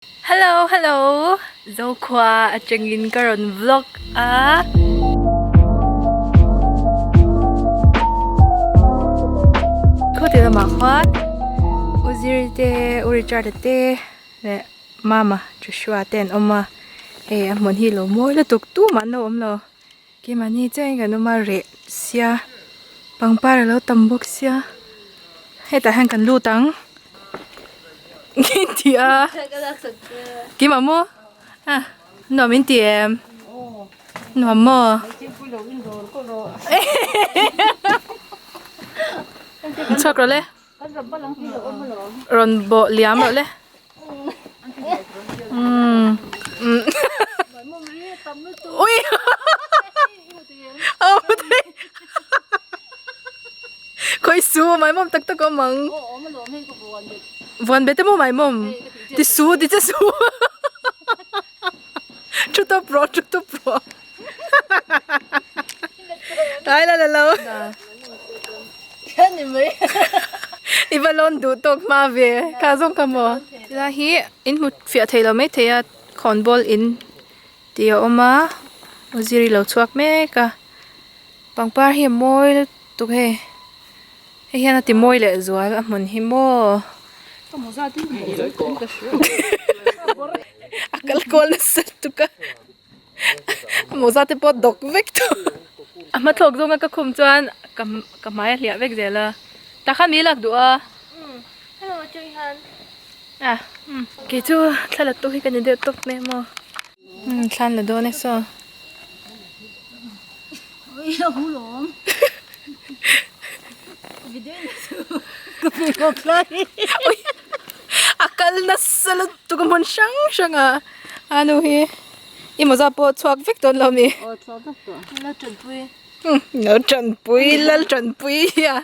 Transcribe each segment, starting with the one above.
Hello, Zokhua at Zongin karon vlog Ko tila makhwan U Ziri te U Richarda te le mama Joshua ten oma mon hi lo moi le tuk tu man lo om lo ki mani chang ga no ma re sia pangpar lo tambok sia heta han kan lu tang Tia Kim mo nuam in tiem nuam mo chak rồi le ron bo liam rồi le ui khoi su mai mom tak tak ko mang Vốn bete mo mai mom ti su ti cha su chút pro ai la lo cái này mới Ibalon du tok ma ve ka zong ka mo la hi in mut fia thelo me thea khon bol in ti oma U Ziri lo chuak me ka pangpar hi moi tu he hian ti moi le zual a mun hi mo akal kol na sa tuka moza te pot dok vek tu ama thok zonga ka khum chuan kamai hlia vek zela ta khan mi lak du a hello hian ke chu thala tu hi kan de tok me mo thlan la do ne so oi hu lom video ni ko plai akal na sala tu ko mon shang ano hi imoza po chuak vek ton lo mi chuak to la chan pui ya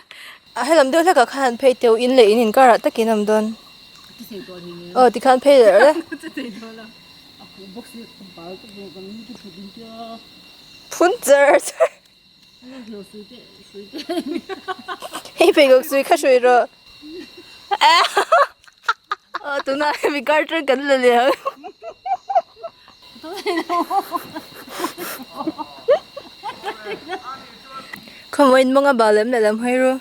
helam do la ka khan phei teu in le in kara takinam don ti khan phei le phun zer hei phei gok sui kha sui ro tunah mi garter kan le le Khawp mga balem na lam hayro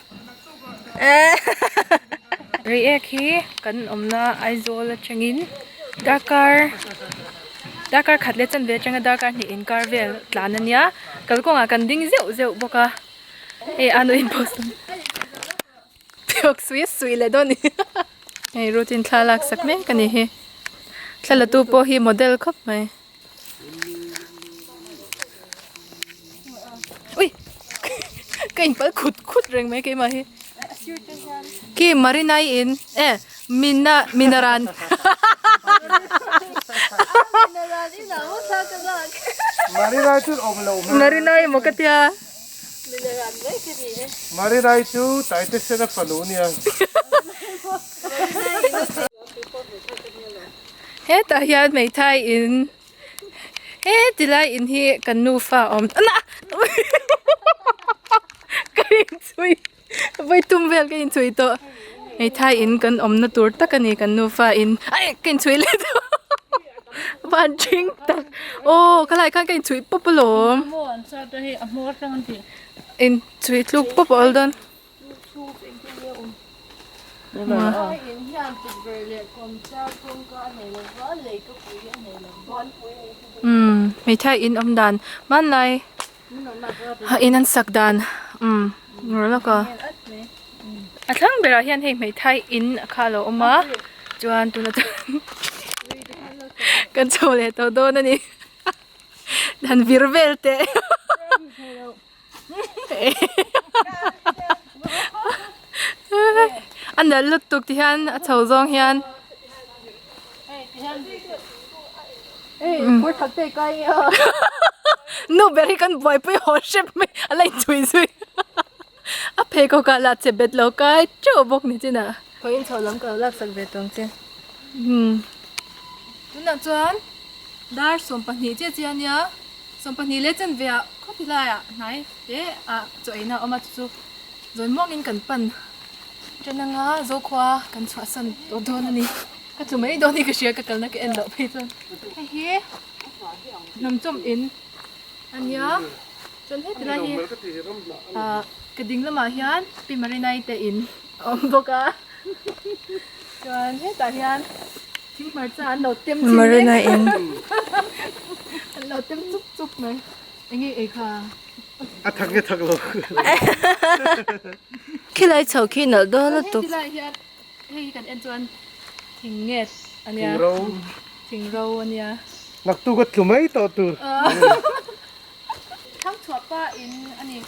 Reiekah kan omna aizol changin dakar khatle chan ve changa dakar ni inkar vel tlan ania kal ko nga kan ding zeu boka ano in post pyok sui le doni Hey, routine tlalak sak me kani hi thlala tu po hi model khawp mai ui kain pal khut reng mai ke ma hi ki marinai in minaran marinai tu omlo marinai mokatia marinai tu taite sena panunia he ta hian mai thai in he tilai in hi kan nu fa om na kain chui vai tum vel kain chui to mai thai in kan om na tur ta kani kan nu fa in ai kain chui le to ban ching tak kalai kan kain chui popolom in chui tluk popol don May thai in dan man lai in an sak dan ngor ka athang bera hian hei mai thai in akhalo oma chuan tunah kan chole to do na ni dan virvel te anh đã lục tục thì hian chầu zong hian Put thật tệ coi no berry kan boy pui ho ship me alai chui a phe ko ka la che bet lo kai cho bok ni china Hoin chầu lắm cờ lạc sạc về tông chứ tunah chuan dar som pani che che ania som pani le chen ve ko pila ya nai te choina oma chu zoi mok in kan pan Zokhua kan chua san to do na ni ก็จุ่มไม่โดนนี่ก็เชียร์กันนะก็เอ็นดอกไปจนเฮ้ยน้ำจุ่มอินอันเนี้ยจนเฮ้ยที่ไรเฮ้ยกระดิ่งละมาฮินปีมารีนายเตอินบอกอ่ะจนเฮ้ยแต่ฮินทิ้งมาจานเราเต็มมารีนายอินเราเต็มจุ๊บๆเลยอย่างงี้เองค่ะอ่ะทักเนี่ยทักเรา ขี้ไรเฉาขี้หนอโดนแล้วตุก ที่ไรฮินเฮ้ยกันเอ็นจวนทิ้งเงียดอันเนี้ย เรา ทิ้งเราอันเนี้ย นักตู้ก็ถูกไหมต่อตู้ ทั้งชอบป้าอินอันนี้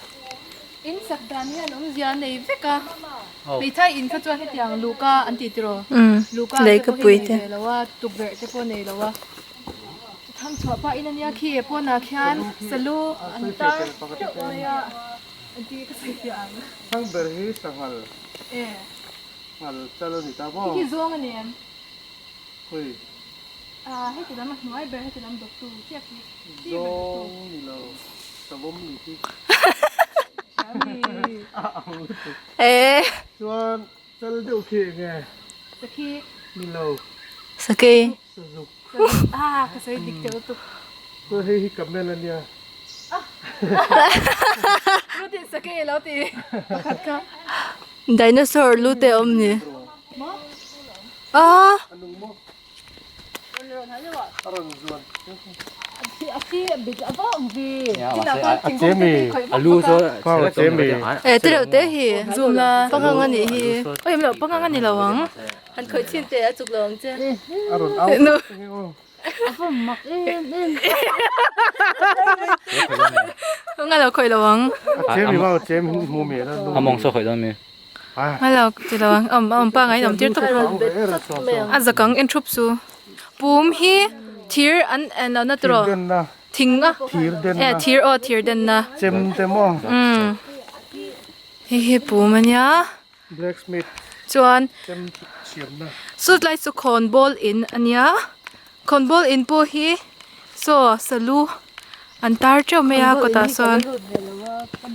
อินสักดานเนี่ยน้องยาในเวกะมีไทยอินเขาจวนให้อย่างลูก้าอันติตรอลูก้า เลยก็ปุยเต แล้วว่าตุกเบร์จะพวกนี้แล้วว่าทั้งชอบป้าอินอันนี้ขี้พวกนักขันสลูอันตาเจ้าอะไรอ่ะอันที่ก็ใส่อย่าง ทั้งเบอร์ฮีสังหารหัลเจริญนิตาบ่ ที่zoonginอันนี้ เฮ้ย ให้ติดน้ำมันน้อยเบร์ให้ติดน้ำดอกตูเทียบที่ โยนี่เราตะบมนี่ที่ ชวนจะได้โอเคไง สกี้ นี่เรา สกี สุสุ ก็ใส่ดิกเจอตุก ก็ให้กับแม่ละเนี่ย รู้ติดสกี้แล้วตีขัดค่ะ ไดโนเสาร์ลูเตอมนี่อ๋อ อันนึงมั้ง เรื่องนั้นเลยว่ะ อร่อยส่วน ที่บิดอะไรบีที่ อ่ะ เราก็กิน เจมี่ ลูโซ่ พ่อเจมี่ เต๋อเต๋อฮีซูมละปังงันนี่ฮีโอ้ยไม่ปังงันนี่ละวังอันเคยชินเตะจุกลงเจ้ อร่อยเอา งั้นเราเคยระวัง เจมี่ว่าเจมี่มูเมียแล้ว เขามองโซ่ข่อยได้ไหม งั้นเราจะระวังป้าไงน้ำจิ้มตุกอันจะกังเอ็นทรุปซูปูมฮีthlirอันเรานั่นตัว เด่นนะ ทิ้งอ่ะ ทีเด่นนะ thlir thlir เด่นนะ เจมเต็มอ่ะ เฮ้ยปูมันยะ blacksmith จวน เจมเฉียบนะ สุดไลสุคอนบอลอินอันเนี้ยคอนบอลอินปูฮีโซสลูอันตาร์เจ้าเมียก็ตาซอน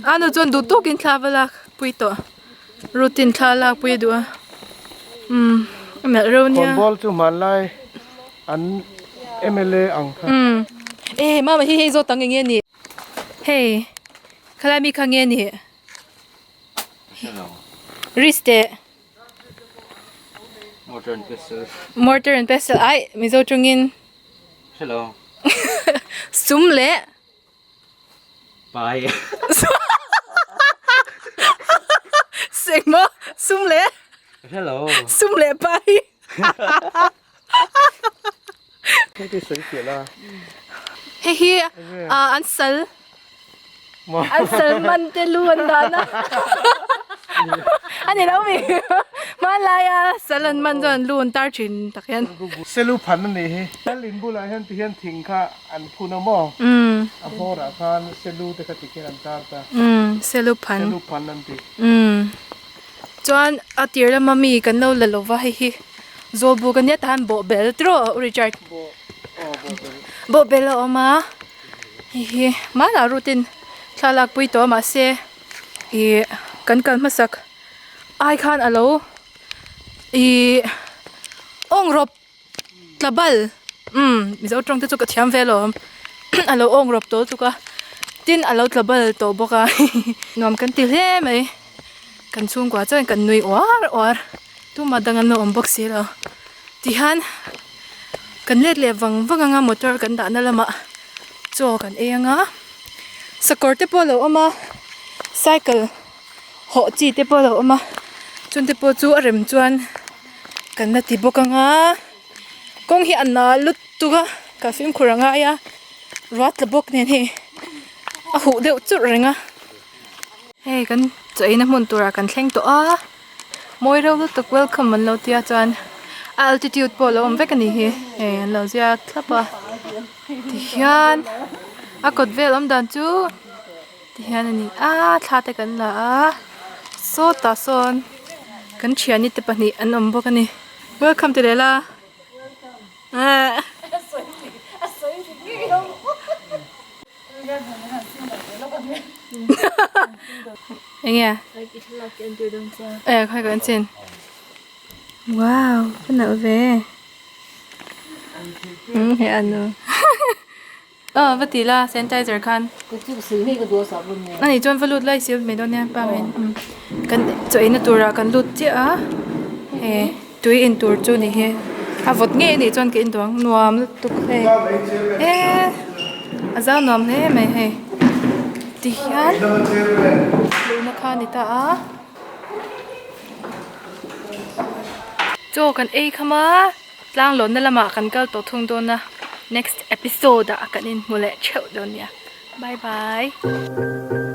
อันนู้นจวนดูตุกินทาวลักปุยตัวรูตินทาลักปุยดัวแม่เรา ค เนี่ น ย บอลจุมันไล่อันMLA อังค่ะ มาเฮ้ยโซตังเงี้ยนี่เฮ้ยคลามีขังเงี้ยนี่ริสเต Modern vessel mortar and pestle ไอ้มีโซจุงิน Hello ซุ่มเละ Bye เสียงมั้ซุ่มเละ Hello ซุ่มเละไป ไม่ได้สังเกตละ เฮ้ยอันสัลมันจะล้วนดานะอันนี้เรามีมาลายสัลมันจะล้วนตาจินตะเคียน เซลูพันนั่นนี่ฮะลินบุลาฮันที่ฮันทิ้งค่ะอันพูนมออันพอราคาเซลูแต่ก็ติดกันตาตาเซลูพัน เซลูพันนั่นที จวนอาทิตย์ละมามีกันเราละลวะเฮ้ยโซบูกันเนี่ยทานโบเบลตรอริชาร์ดโบเบลออกมาเฮ้ยมาละรูตินทาลักปุยตัวมาเสียกันมาสักไอคันอะโลองรบตะบัลมิจะตรงที่จุกเทียมเวลออะโลองรบตัวจุกตินอะโลตะบัลตัวบอกนอมกันติเล่ไหมกันช่วงกว่าจะกันนุยวาร์ตัวมาดังอันนอมบอกเสียแล้วที่ฮันกันเล็ดเล็บวังงามอเตอร์กันด่านนั่นละมาโจกันเองสกอร์เตปโลอมาไซเคิลหอจีเตปโลอมาจนเตปจูอารมจวนกันนาทีบอกกงฮีอันนาลุดตัวกาฟิมคุรังยารัดระบบเนี่ยนี่หูเดือดจุดเลยเฮ้กันใจน้ำมันตัวกันแข่งตัวมวยเราตุกเวลคัมมันเราเตียจวน altitude พอเราไม่กันนี่เฮ้เราจะทับที่ฮันกดเวลดันจูที่ฮันนี่ท่าแต่กันละโซตาซอนกันเชียนี่แต่ปนี่อันนมบอกกันนี่ welcome to เลยล่ะยังไงค่อยกันเช่นว้าวเป็นหนาวเว้ hian no vất tí là sanitizer khan cái chú xử lý cái đồ sập luôn nè anh ấy chọn valut lại xíu mấy đôi nha ba mấy cần cho anh tour ra cần lút chứ á hè tụi in tour cho này he vót nghe này chọn cái in tuang nuam tục he giao nuam he mày he tí hian luôn nó khan đi ta cho cần ai khama lang lon na lama kan kal to thung don na next episode a kanin mule cheu don ya bye bye